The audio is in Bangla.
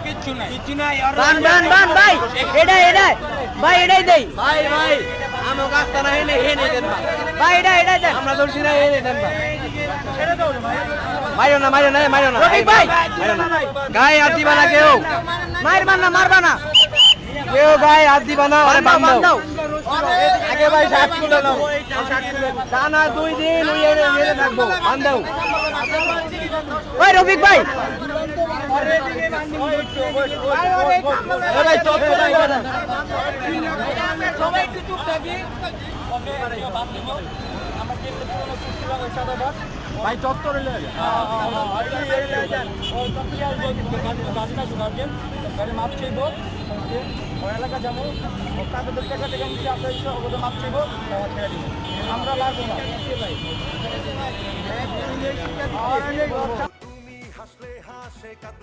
কিচ্ছু নাই বান ভাই এটাই ভাই এটাই দেই ভাই আমো গাছটা না হেনে দেন ভাই এটাই দেন আমরা ধরছি না হেনে দেন মারো না রফিক ভাই গায়ে হাত দিবা না কেউ মারবা না কেউ গায়ে হাত দিবা না আরে বান দাও আগে ভাই 60 কিলো নাও টানা 2 দিন ওই এনে থাকবো বান দাও ওই রফিক ভাই ভাই চপ সবাই একটু চুপ থাকি ভাই চত্বরে লয়ে মাপ চাইব এলাকা যাবো তাদের টাকা থেকে নিচে আপনার মাপ চাইব আমরা লাগবো না ভাই